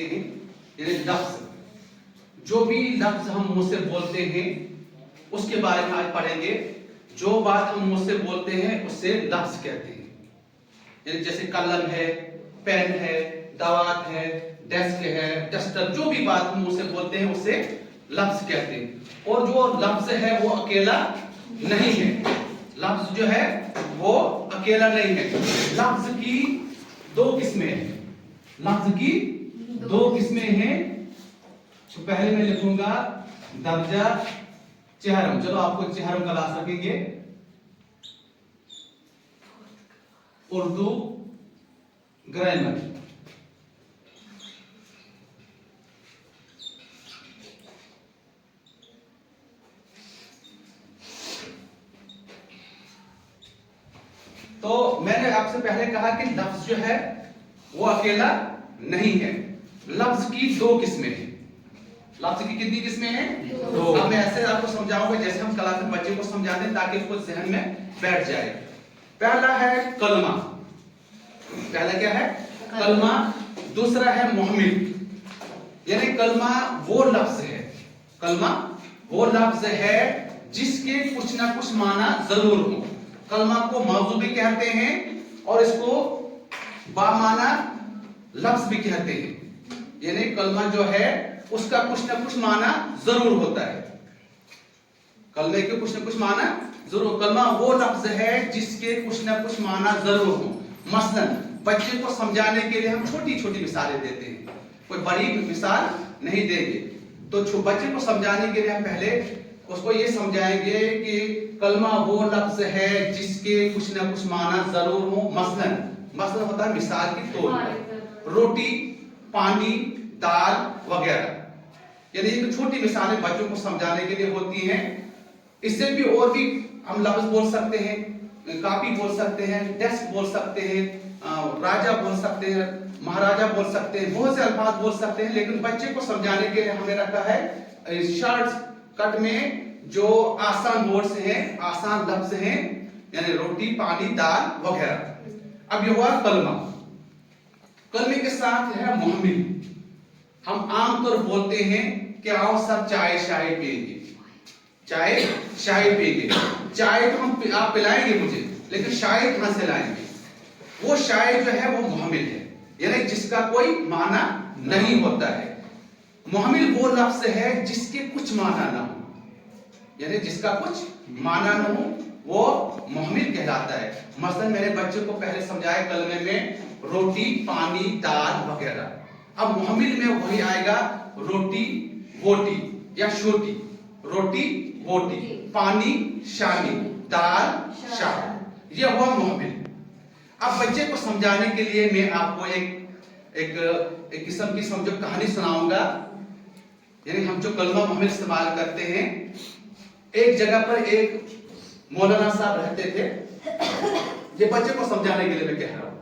हैं, यानी लफ्ज, जो भी लफ्ज हम मुंह से बोलते हैं उसके बारे में आज पढ़ेंगे। जो बात हम मुंह से बोलते हैं उससे लफ्ज कहते हैं। यानी जैसे कलम है, पेन है, दावत है, डेस्क है, डस्टर, जो भी बात हम मुंह से बोलते हैं उससे लफ्ज कहते हैं। और जो लफ्ज है वो अकेला नहीं है, लफ्ज जो है वो अकेला नहीं है। लफ्ज की दो किस्में हैं, लफ्ज की दो किस्में हैं। तो पहले मैं लिखूंगा दर्जा चेहरम। चलो आपको चेहरम का ला सकेंगे, उर्दू ग्रामर। तो मैंने आपसे पहले कहा कि लफ्ज जो है वो अकेला नहीं है, लफ्ज की दो किस्में हैं। लफ्ज की कितनी किस्में हैं? दो। अब मैं ऐसे आपको समझाऊंगा जैसे हम क्लास में बच्चे को समझाते हैं ताकि उसको जहन में बैठ जाए। पहला है कलमा, पहला क्या है? कलमा। दूसरा है मुहम्मिल, यानी कलमा वो लफ्ज है, कलमा वो लफ्ज है जिसके कुछ ना कुछ माना जरूर हो। कलमा को मौजू भी कहते हैं और इसको बामाना लफ्ज भी कहते हैं। यानी कलमा जो है उसका कुछ ना कुछ माना जरूर होता है, कलमे के कुछ ना कुछ माना जरूर। कलमा वो लफ्ज है जिसके कुछ ना कुछ माना जरूर हो। मसलन बच्चे को समझाने के लिए हम छोटी छोटी मिसालें देते हैं, कोई बड़ी मिसाल नहीं देंगे। तो बच्चे को समझाने के लिए हम पहले उसको ये समझाएंगे कि कलमा वो लफ्ज है जिसके कुछ ना कुछ माना जरूर हो। मसलन, मसलन होता है मिसाल के तौर पर रोटी, पानी, दाल वगैरह। यानी ये छोटी मिसालें बच्चों को समझाने के लिए होती हैं। इससे भी और भी हम लफ्ज बोल सकते हैं, कापी बोल सकते हैं, डेस्क बोल सकते हैं, राजा बोल सकते हैं, महाराजा बोल सकते हैं, बहुत से अल्फाज बोल सकते हैं। लेकिन बच्चे को समझाने के लिए हमने रखा है शॉर्ट कट में जो आसान वर्ड्स हैं, आसान लफ्ज हैं, यानी रोटी, पानी, दाल वगैरह। अब ये हुआ कलमा। कलमे के साथ है मुहम्मिल। हम आमतौर बोलते हैं कि आओ सब चाय शाय पिएंगे, चाय शाय पिएंगे। चाय तो हम आप पिलाएंगे मुझे, लेकिन शाय कहां से लाएंगे? वो शाय जो है वो मुहम्मिल है, यानी जिसका कोई माना नहीं होता है। मुहम्मिल वो लफ्ज है जिसके कुछ माना ना हो, यानी जिसका कुछ माना ना हो वो मुहम्मिल कहलाता है। मसलन मैंने बच्चे को पहले समझाया कलमे में रोटी, पानी, दाल वगैरह। अब मुहम्मिल में वही आएगा रोटी, वोटी या शोटी, रोटी, वोटी, पानी, शानी, दाल, शाह। यह हुआ मुहम्मिल। अब बच्चे को समझाने के लिए मैं आपको एक किस्म की समझो कहानी सुनाऊंगा। यानी हम जो कलमा मुहम्मिल इस्तेमाल करते हैं, एक जगह पर एक मौलाना साहब रहते थे। ये बच्चे को समझाने के लिए मैं कह रहा हूं।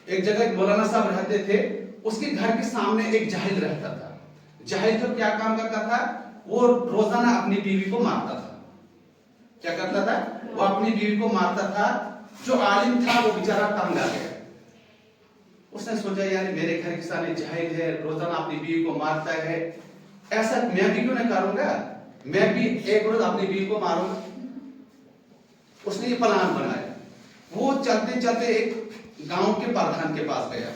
एक जगह एक मौलाना साहब रहते थे, उसके घर के सामने एक जाहिल रहता था। जाहिल जो क्या काम करता था, वो रोजाना अपनी बीवी को मारता था। क्या करता था? वो अपनी बीवी को मारता था। जो आलिम था वो बेचारा तंग आ गया। उसने सोचा यार मेरे घर के सामने जाहिल है, रोजाना अपनी बीवी को मारता है, ऐसा मैं भी क्यों नहीं करूंगा, मैं भी एक रोज अपनी बीवी को मारूंगा। उसने ये प्लान बनाया। वो चलते चलते एक गांव के प्रधान के पास गया।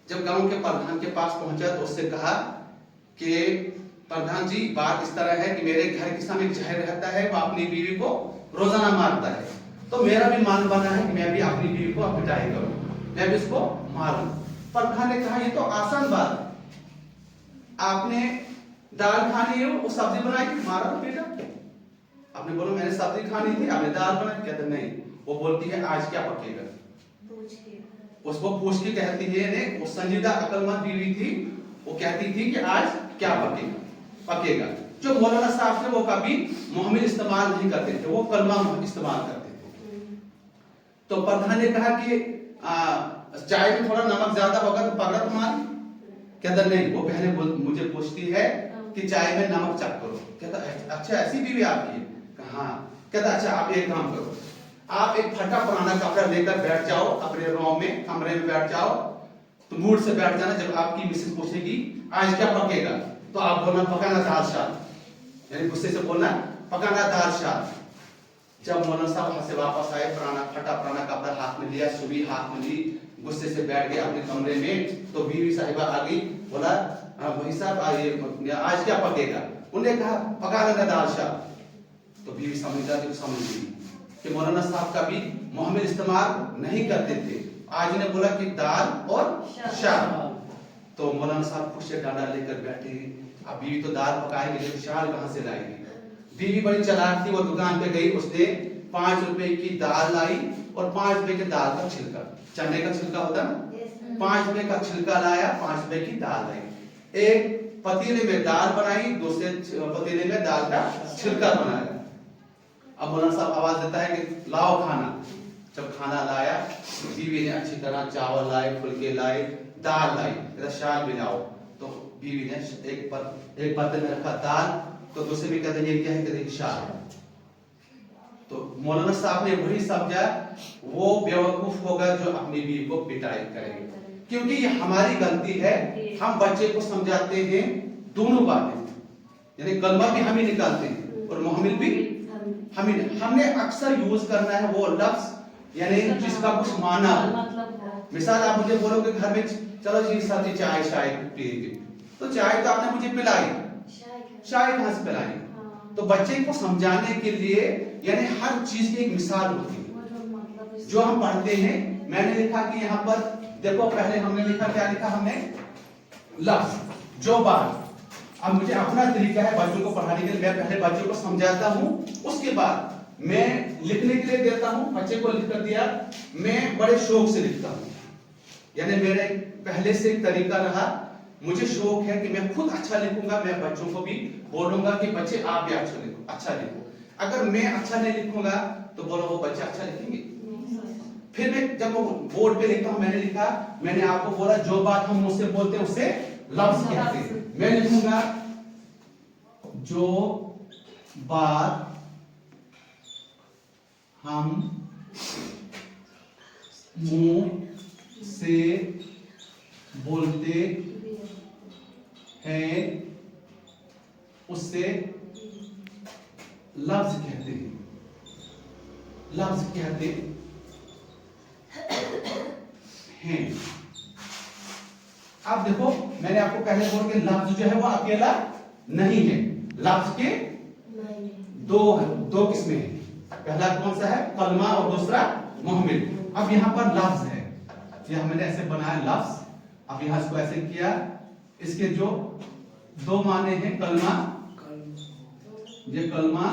जब गांव के प्रधान के पास पहुंचा तो उससे कहा कि प्रधान जी, बात इस तरह है कि मेरे घर के सामने एक जाहिल रहता है, वो अपनी बीवी को रोजाना मारता है, तो मेरा भी मन बना है कि मैं भी अपनी बीवी को पिटाई करूं, मैं भी उसको मारूं। प्रधान ने कहा ये तो आसान बात है, आपने दाल खानी है, वो सब्जी बनाई थी, मारा तो बेटा। आपने बोला मैंने सब्जी खानी थी, आपने दाल बनाई। कहते नहीं। वो बोलती है आज क्या पकेगा? उसको पूछ के कहती है, वो संजीदा अक्लमंद बीवी थी, वो कहती थी कि आज क्या पकेगा। जो मौलाना साहब थे वो कभी मुहम्मिल इस्तेमाल नहीं करते थे, वो कलमा इस्तेमाल करते थे। तो प्रधान ने कहा कि चाय में थोड़ा नमक ज्यादा होगा तो पकड़ा तुम्हारी? कहता नहीं। वो पहले मुझे पूछती है कि चाय में नमक चेक करो। कहता अच्छा ऐसी बीवी आपकी है? हाँ। कहता अच्छा आप एक काम करो, आप एक फटा पुराना कपड़ा लेकर बैठ जाओ अपने रूम में, कमरे में बैठ जाओ, तो मूड से बैठ जाना। जब आपकी मिसेस पूछेगी आज क्या पकेगा, तो आप बोलना पकाना दाल शाद, यानी गुस्से से बोलना पकाना दाल शाद। जब मौलाना साहब वहां से वापस आए, पुराना फटा पुराना कपड़ा हाथ में लिया, सुबी हाथ में ली, गुस्से से बैठ गए अपने कमरे में, तो बीवी साहिबा आ गई, बोला भाई साहब आज क्या पकेगा? उन्होंने कहा पकाना दाल शाद। तो बीवी समझ गई कि मौलाना साहब का भी मुहम्मिल इस्तेमाल नहीं करते थे, आज उन्हें बोला कि दाल और शाद। तो मौलाना साहब खुद से डांडा लेकर बैठे, अब बीवी तो दाल पकाएगी लेकिन शाद कहां से लाएगी? बीवी बड़ी चालाक थी, वो दुकान पे गई, उसने 5 रुपए की दाल लाई और 5 रुपए के दाल का छिलका, चने का छिलका होता है, 5 रुपए का छिलका लाया, 5 रुपए की दाल लाई, एक पतीले में दाल बनाई, दूसरे पतीले में दाल का छिलका बनाया। अब मौलाना साहब आवाज देता है कि लाओ खाना। जब खाना लाया, बीवी ने अच्छी तरह चावल लाए, फुलके लाए, दाल लाई, शाल भी लाओ। तो बीवी ने एक बर्तन में रखा दाल, तो दूसरे में कहते हैं ये क्या है? कहते हैं शाल। तो मौलाना साहब ने वही समझा वो बेवकूफ होगा जो अपनी बीवी को पिटाई करेगा, क्योंकि ये हमारी गलती है। हम बच्चे को समझाते हैं दोनों बातें, यानी कलमा भी हम ही निकालते हैं और मुहम्मिल भी हम ही। हमने अक्सर यूज करना है वो लफ्ज यानी जिसका कुछ माना हो। मिसाल आप मुझे बोलोगे घर में चलो जी साथी चाय पिएंगे, तो चाय तो आपने मुझे पिलाई, चाय कहां से पिलाई? तो बच्चे को समझाने के लिए यानी हर चीज की एक मिसाल होती है जो हम पढ़ते हैं। मैंने लिखा कि यहाँ पर देखो, पहले हमने लिखा, क्या लिखा हमने? लफ्ज जो बात। अब मुझे अपना तरीका है बच्चों को पढ़ाने के लिए, मैं पहले बच्चों को समझाता हूँ, उसके बाद मैं लिखने के लिए देता हूँ। बच्चे को लिख कर दिया, मैं बड़े शौक से लिखता हूँ, यानी मेरे पहले से एक तरीका रहा, मुझे शौक है कि मैं खुद अच्छा लिखूंगा, मैं बच्चों को भी बोलूंगा कि बच्चे आप भी अच्छा लिखो। अगर मैं अच्छा नहीं लिखूंगा तो बोलो वो बच्चे अच्छा लिखेंगे? फिर मैं जब वो बोर्ड पे लिखता हूं, मैंने लिखा, मैंने आपको बोला जो बात हम मुझसे बोलते हैं उसे लफ्ज कहते हैं। मैं लिखूंगा जो बात हम मुंह से बोलते हैं उससे लफ्ज कहते हैं, लफ्ज कहते हैं। अब देखो, मैंने आपको पहले बोला कि लफ्ज जो है वो अकेला नहीं है, लफ्ज के दो किस्में हैं। पहला कौन सा है? कलमा, और दूसरा मुहम्मिल। अब यहां पर लफ्ज है, यह मैंने ऐसे बनाया लफ्ज। अब यहां इसको ऐसे किया, इसके जो दो माने हैं, कलमा, ये कलमा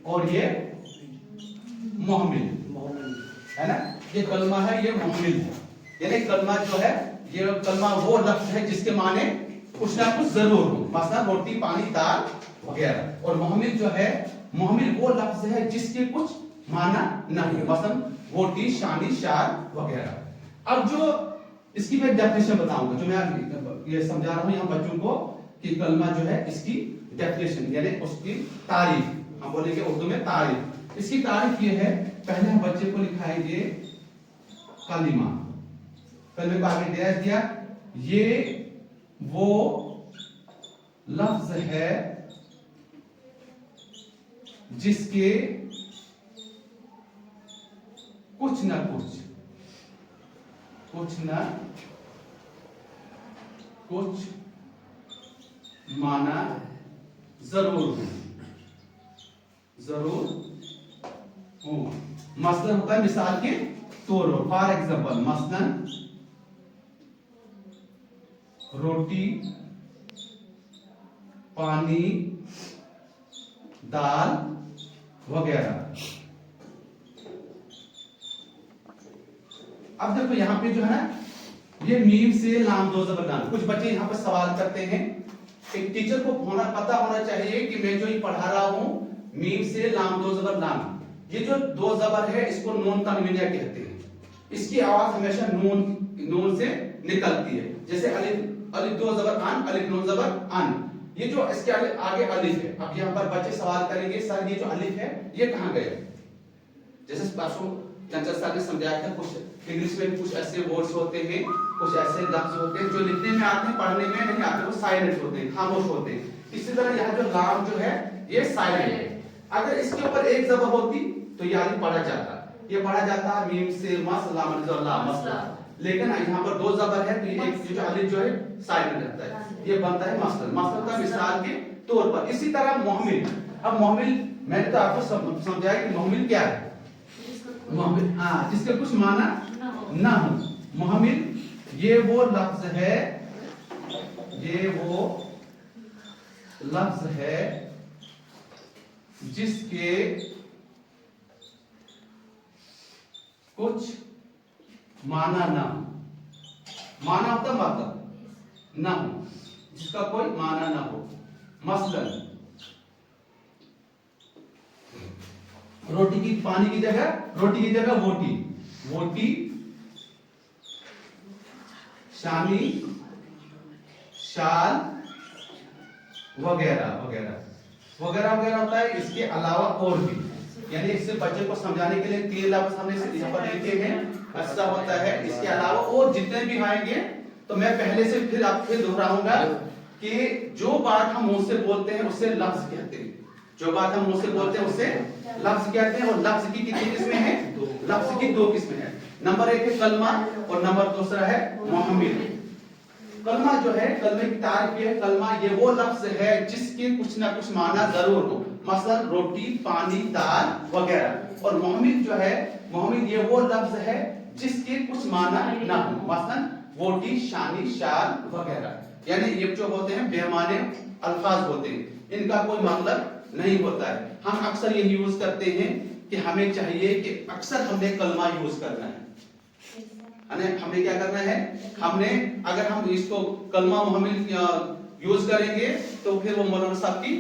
और ये मुहम्मिल है ना, ये कलमा है, ये मुहम्मिल है। यानी कलमा जो है, ये कलमा वो लफ्ज है जिसके माने कुछ ना कुछ जरूर हो, मसलन रोटी, पानी, दाल वगैरह। और मुहम्मिल जो है, मुहम्मिल वो लफ्ज है जिसके कुछ माना नहीं, मसलन रोटी, शानी, शार वगैरह। अब जो इसकी मैं डेफिनेशन बताऊंगा, जो मैं ये समझा रहा हूं यहाँ बच्चों को कि कलमा जो है इसकी डेफिनेशन यानी उसकी तारीफ, हम बोलेंगे उर्दू में तारीफ। इसकी तारीफ ये है, पहले हम बच्चे को लिखाएंगे कलिमा, कलमे को आगे डैश दिया, ये वो लफ्ज है जिसके कुछ ना कुछ माना जरूर हो। मसलन होता है मिसाल के तौर पर, फॉर एग्जाम्पल, मसलन रोटी, पानी, दाल वगैरह। अब देखो यहां पे जो है ना, ये मीम से लाम दो जबर लाम। कुछ बच्चे यहाँ पर सवाल करते हैं, एक टीचर को पता होना चाहिए कि मैं जो ये पढ़ा रहा हूं मीम से लाम दो जबर लाम, ये जो दो जबर है इसको नून तनवीनिया कहते हैं। इसकी आवाज हमेशा नून से निकलती है, जैसे अलिफ दो जबर अन, अलिफ नून जबर अन, ये जो इसके आगे अलिफ है। अब यहाँ पर बच्चे सवाल करेंगे सर ये जो अलिफ है ये कहाँ गया? जैसे चंचल सर ने समझाया था, कुछ इंग्लिश में कुछ ऐसे वर्ड्स होते हैं, कुछ ऐसे लफ्ज होते हैं जो लिखने में आते हैं, पढ़ने में नहीं आते, वो साइलेंट होते हैं, खामोश होते हैं। इसी तरह यहाँ जो लाम जो है ये साइलेंट है। अगर इसके ऊपर एक जबर होती तो ये आदमी पढ़ा जाता, ये पढ़ा जाता है मीम से मसला मसला, लेकिन यहाँ पर दो जबर है तो ये एक जो अलिफ जो है साइलेंट रहता है, ये बनता है मसलन। मसलन का मिसाल के तौर पर। इसी तरह मोहमिल, अब मोहमिल मैंने तो आपको समझाया कि मोहमिल क्या है। मोहमिल हाँ, जिसका कुछ माना ना हो। मोहमिल ये वो लफ्ज है, ये वो लफ्ज है जिसके कुछ माना ना हो। माना होता मतलब ना हो, जिसका कोई माना ना हो। मसलन रोटी की, पानी की जगह, रोटी की जगह वोटी, वोटी, शामी, शाल वगैरह वगैरह वगैरह वगैरह होता है। इसके अलावा और भी, यानी इससे बच्चे को समझाने के लिए 3 लफ्ज हमने यहाँ पर लिखे हैं, ऐसा होता है। इसके अलावा और जितने भी आएंगे तो मैं पहले से फिर दोहराऊंगा कि जो बात हम मुंह से बोलते हैं उसे लफ्ज कहते हैं, जो बात हम मुंह से बोलते हैं उसे लफ्ज कहते हैं। और लफ्ज की कितनी किस्में हैं? लफ्ज की 2 किस्में हैं। नंबर 1 है कलमा और नंबर दूसरा है मोहम्मिल। कलमा जो है, कलमे की तारीफ ये है, कलमा ये वो लफ्ज है जिसके कुछ ना कुछ माना जरूर हो, मसलन रोटी, पानी, दाल वगैरह। और मोहम्मिल जो है, मोहम्मिल ये वो लफ्ज है जिसके कुछ माना ना हो, मसलन वोटी, शानी, शाल वगैरह। यानी ये जो होते हैं बेमाने अल्फाज होते हैं, इनका कोई मतलब नहीं होता है। हम अक्सर ये यूज करते हैं कि हमें चाहिए कि अक्सर हमने कलमा यूज करना है, हमें क्या करना है, हमने अगर हम इसको कलमा मोहम्मिल यूज करेंगे तो फिर वो मौलाना साहब की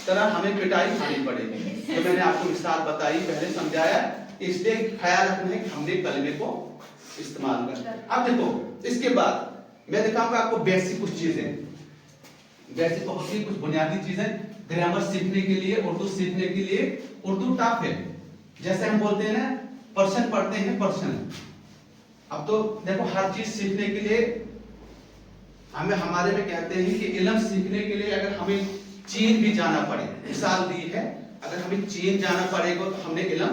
तरह हमें पिटाई खानी पड़ेगी। तो मैंने आपको मिसाल बताई, पहले समझाया, इसलिए ख्याल रखना है कि हमने कलमे को इस्तेमाल करना। अब देखो इसके बाद मैं दिखाऊंगा आपको बेसिक कुछ चीजें, बेसिक होती कुछ बुनियादी चीजें ग्रामर सीखने के लिए, उर्दू सीखने के लिए। उर्दू टफ है, जैसे हम बोलते हैं ना पर्सन पढ़ते हैं पर्सन। अब तो देखो हर चीज सीखने के लिए हमें, हमारे में कहते हैं कि इल्म सीखने के लिए अगर हमें चीन भी जाना पड़े, मिसाल दी है, अगर हमें चीन जाना पड़ेगा तो हमने इल्म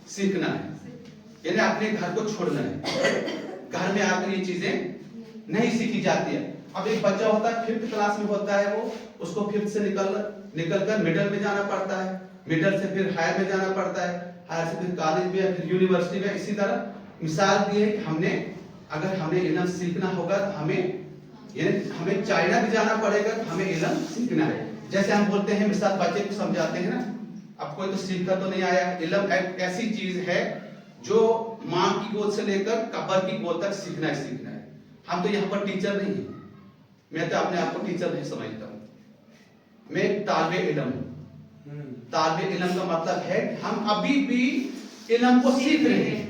सीखना है, यानी अपने घर को छोड़ना है। घर में आकर ये चीजें नहीं सीखी जाती है। अब एक बच्चा होता है 5th क्लास में होता है, वो उसको 5th से निकल कर मिडिल में जाना पड़ता है, मिडिल से फिर हायर में जाना पड़ता है, हायर से फिर कॉलेज में, फिर यूनिवर्सिटी में। इसी तरह मिसाल दी है कि हमने अगर हमें इल्म सीखना होगा तो हमें चाइना भी जाना पड़ेगा, तो हमें इल्म सीखना है। जैसे हम बोलते हैं, मिसाल बच्चे को समझाते हैं ना, अब कोई तो सीखा तो नहीं आया। इल्म एक ऐसी चीज है जो मां की गोद से लेकर कब्र की गोद तक सीखना है। हम तो यहाँ पर टीचर नहीं है, मैं तो अपने आप को टीचर नहीं समझता हूँ, मैं तालिबे इल्म हूँ। तालिबे इल्म का मतलब है हम अभी भी इल्म को सीख रहे हैं,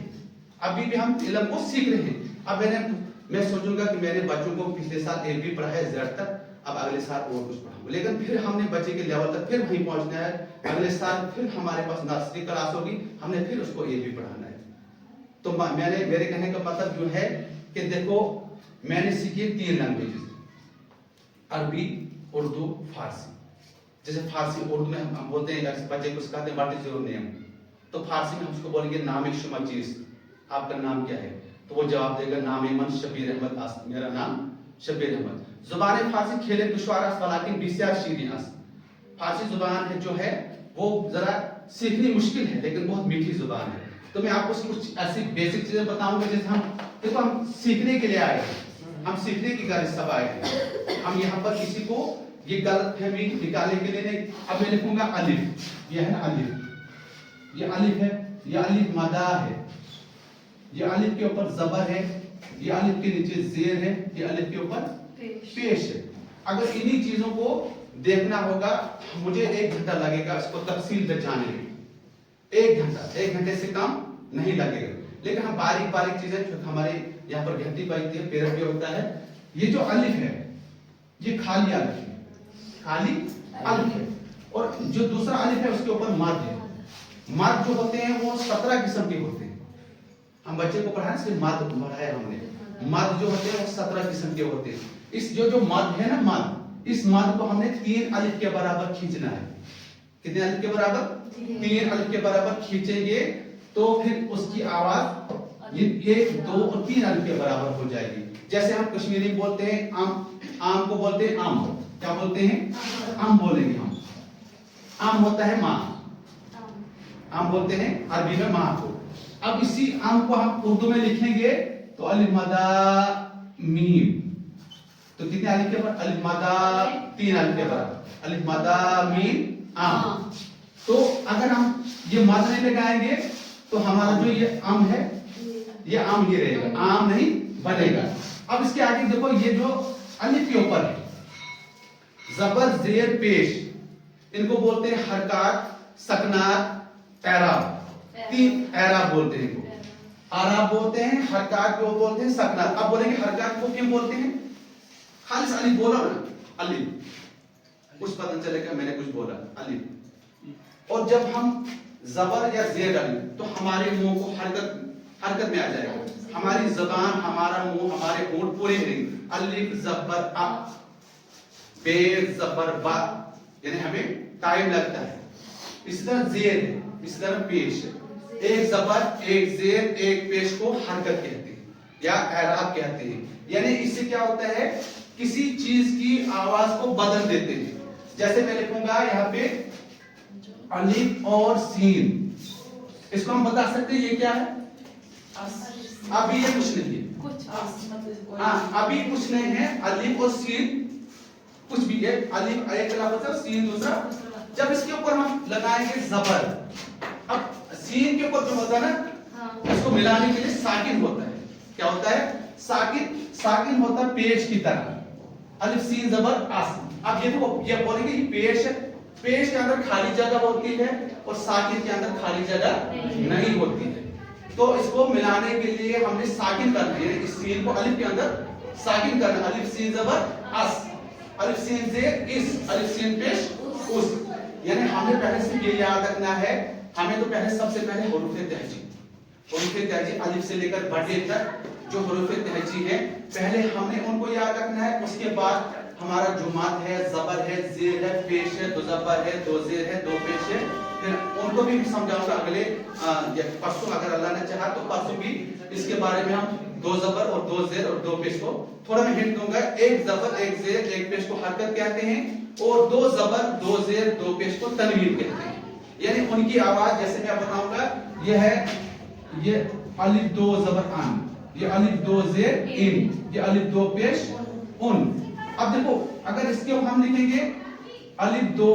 अभी भी हम इल्म को सीख रहे हैं। अब मैं सोचूंगा कि मैंने बच्चों को पिछले साल एक भी पढ़ाया Z तक, अब अगले साल और कुछ पढ़ाऊंगा, लेकिन फिर हमने बच्चे के लेवल तक फिर वहीं पहुंचना है। अगले साल फिर हमारे पास नर्सरी क्लास होगी, हमने फिर उसको ये भी पढ़ाना है। तो मेरे कहने का मतलब जो है कि देखो मैंने सीखी 3 लैंग्वेजेस, अरबी, उर्दू, फारसी। जैसे फारसी, उर्दू में हम बोलते हैं, बच्चे को सिखाते हैं व्हाट इज योर नेम, तो फारसी में हम उसको बोलेंगे नाम शुमा चीज, आपका नाम क्या है, तो वो जवाब देगा नाम मन शबीर अहमद आस, मेरा नाम शबीर अहमद। जुबान फारसी खेले दुश्वार वलाकिन बिस्यार शीरीन आस। फारसी जुबान है जो है वो जरा सीखनी मुश्किल है लेकिन बहुत मीठी जुबान है। तो मैं आपको कुछ ऐसी बेसिक चीजें बताऊंगा, जैसे हम सीखने के लिए आए हैं, हम सीखने की गारज सब आए हैं। हम यहाँ पर किसी को ये गलत फहमी निकालने के लिए नहीं। अब मैं लिखूंगा अलिफ, ये है ना अलिफ, ये अलिफ है, ये अलिफ मदा है, ये अलिफ के ऊपर जबर है, ये अलिफ के नीचे जेर है, ये अलिफ के ऊपर पेश है। अगर इन्हीं चीजों को देखना होगा मुझे 1 घंटा लगेगा इसको तफसील में जाने में, 1 घंटे से कम नहीं लगेगा। लेकिन हम बारीक बारीक चीजें जो हमारे यहाँ पर घंटी पाई है, पेड़ पे होता है, ये जो अलिफ है ये खाली अलिफ है, खाली अलिफ है। और जो दूसरा अलिफ है उसके ऊपर मद है। मद जो होते हैं वो 17 किस्म के होते हैं, हम बच्चे को पढ़ाए सिर्फ मद पढ़ाया हमने। मद जो होते हैं वो 17 किस्म के होते हैं। इस जो मद है ना मद, इस मद को हमने 3 अलिफ के बराबर खींचना है। कितने अलिफ के बराबर? 3 अलिफ के बराबर खींचेंगे तो फिर उसकी आवाज ये 1 2 और 3 अलिफ के बराबर हो जाएगी। जैसे हम कश्मीरी बोलते हैं आम को बोलते हैं आम, क्या बोलते हैं? आम बोलेंगे हम। आम होता है माँ, आम बोलते हैं अरबी में माँ को। अब इसी आम को हम उर्दू में लिखेंगे तो अलिफ मदा मीम, तो कितने अलिफ के बराबर? अलिफ मदा 3 अलिफ के बराबर, अलिफ मदा मीम आम। तो अगर हम ये मद नहीं लगाएंगे तो हमारा जो ये आम है ये आम ही रहेगा, आम नहीं बनेगा। अब इसके आगे देखो, ये जो अलिफ के ऊपर है जबर जेर पेश, इनको बोलते हैं हरकत, सकनात, एराब। 3 एराब बोलते हैं इनको, आराब बोलते हैं, हरकत को बोलते हैं, सकनात। अब बोलेंगे हरकत को क्यों बोलते हैं? खालिस अलिफ बोला ना, अलिफ, कुछ पता चलेगा मैंने कुछ बोला अलिफ। और जब हम जबर या जेर डालें तो हमारे मुंह को हरकत में आ जाएगा, हमारी जबान, हमारा मुंह, हमारे होंठ पूरे रहेंगे। अलिफ जबर अ, बे जबर बा, यानी हमें टाइम लगता है। इसी तरह जेर है, इसी तरह पेश है। एक जबर, एक जेर, एक पेश को हरकत कहते हैं या एराब कहते हैं। यानी इससे क्या होता है, किसी चीज की आवाज को बदल देते हैं। जैसे मैं लिखूंगा यहाँ पे अलिफ और सीन, इसको हम बता सकते हैं ये क्या है? अभी ये कुछ नहीं है, हाँ अभी कुछ नहीं है। अलिफ और सीन कुछ भी है, अलिफ एक लफ्ज है, सीन दूसरा। जब इसके ऊपर हम लगाएंगे जबर, अब सीन के ऊपर जो होता है ना, इसको मिलाने के लिए साकिन होता है। क्या होता है? साकिन। साकिन होता है पेश की तरह, अलिफ सीन जबर आस। अब ये देखो, ये बोलेंगे ये पेश है, पेश के अंदर खाली जगह होती है और साकिन के अंदर खाली जगह नहीं होती है। तो इसको मिलाने के लिए हमने साकिन करना है, इस सीन को अलिफ के अंदर साकिन करना। अलिफ सीन जबर अस, अलिफ सीन जेर इस, अलिफ सीन पेश उस। यानी हमें पहले से ये याद रखना है, हमें तो पहले सबसे पहले हुरूफ तहजी, हुरूफ तहजी अलिफ से लेकर बटे तक जो हुरूफ तहजी है, पहले हमने उनको याद रखना है। उसके बाद हमारा जो मद है, जबर है, जेर है, पेश है, दो जबर है, दो जेर है, दो पेश है, फिर उनको भी समझाऊंगा अगले परसों, अगर अल्लाह ने चाहा तो परसों भी इसके बारे में हम दो जबर और दो जेर और दो पेश को थोड़ा मैं हिंट दूंगा। एक जबर, एक जेर, एक पेश को हरकत कहते हैं और दो जबर, दो जेर, दो पेश को तनवीन कहते हैं। यानी उनकी आवाज जैसे मैं बताऊंगा, ये है ये अलिफ दो जबर आन, ये अलिफ दो जेर इन, ये अलिफ दो पेश उन। अब देखो, अगर इसके हम लिखेंगे अलिफ दो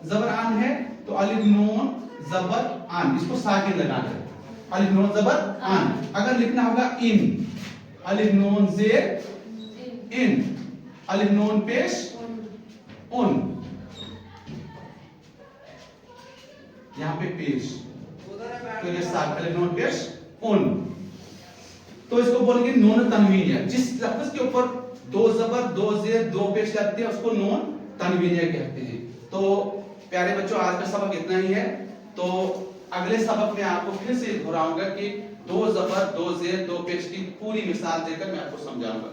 जबर आन है तो अलिफ नून जबर आन, इसको साकिन लगाकर अलिफ नून जबर आन। अगर लिखना होगा इन, अलिफ नून जेर इन, अलिफ नून पेश उन, यहाँ पे पेश, तो ये साथ अलिफ नून पेश उन। तो इसको बोलेंगे नून तनवीनिया। जिस लफ्ज के ऊपर दो जबर, दो जेर, दो पेश लगते हैं उसको नून तनवीनिया कहते हैं। तो प्यारे बच्चों, आज का सबक इतना ही है। तो अगले सबक में आपको फिर से दोहराऊंगा कि दो जबर, दो जेर, दो पेश की पूरी मिसाल देकर मैं आपको समझाऊंगा।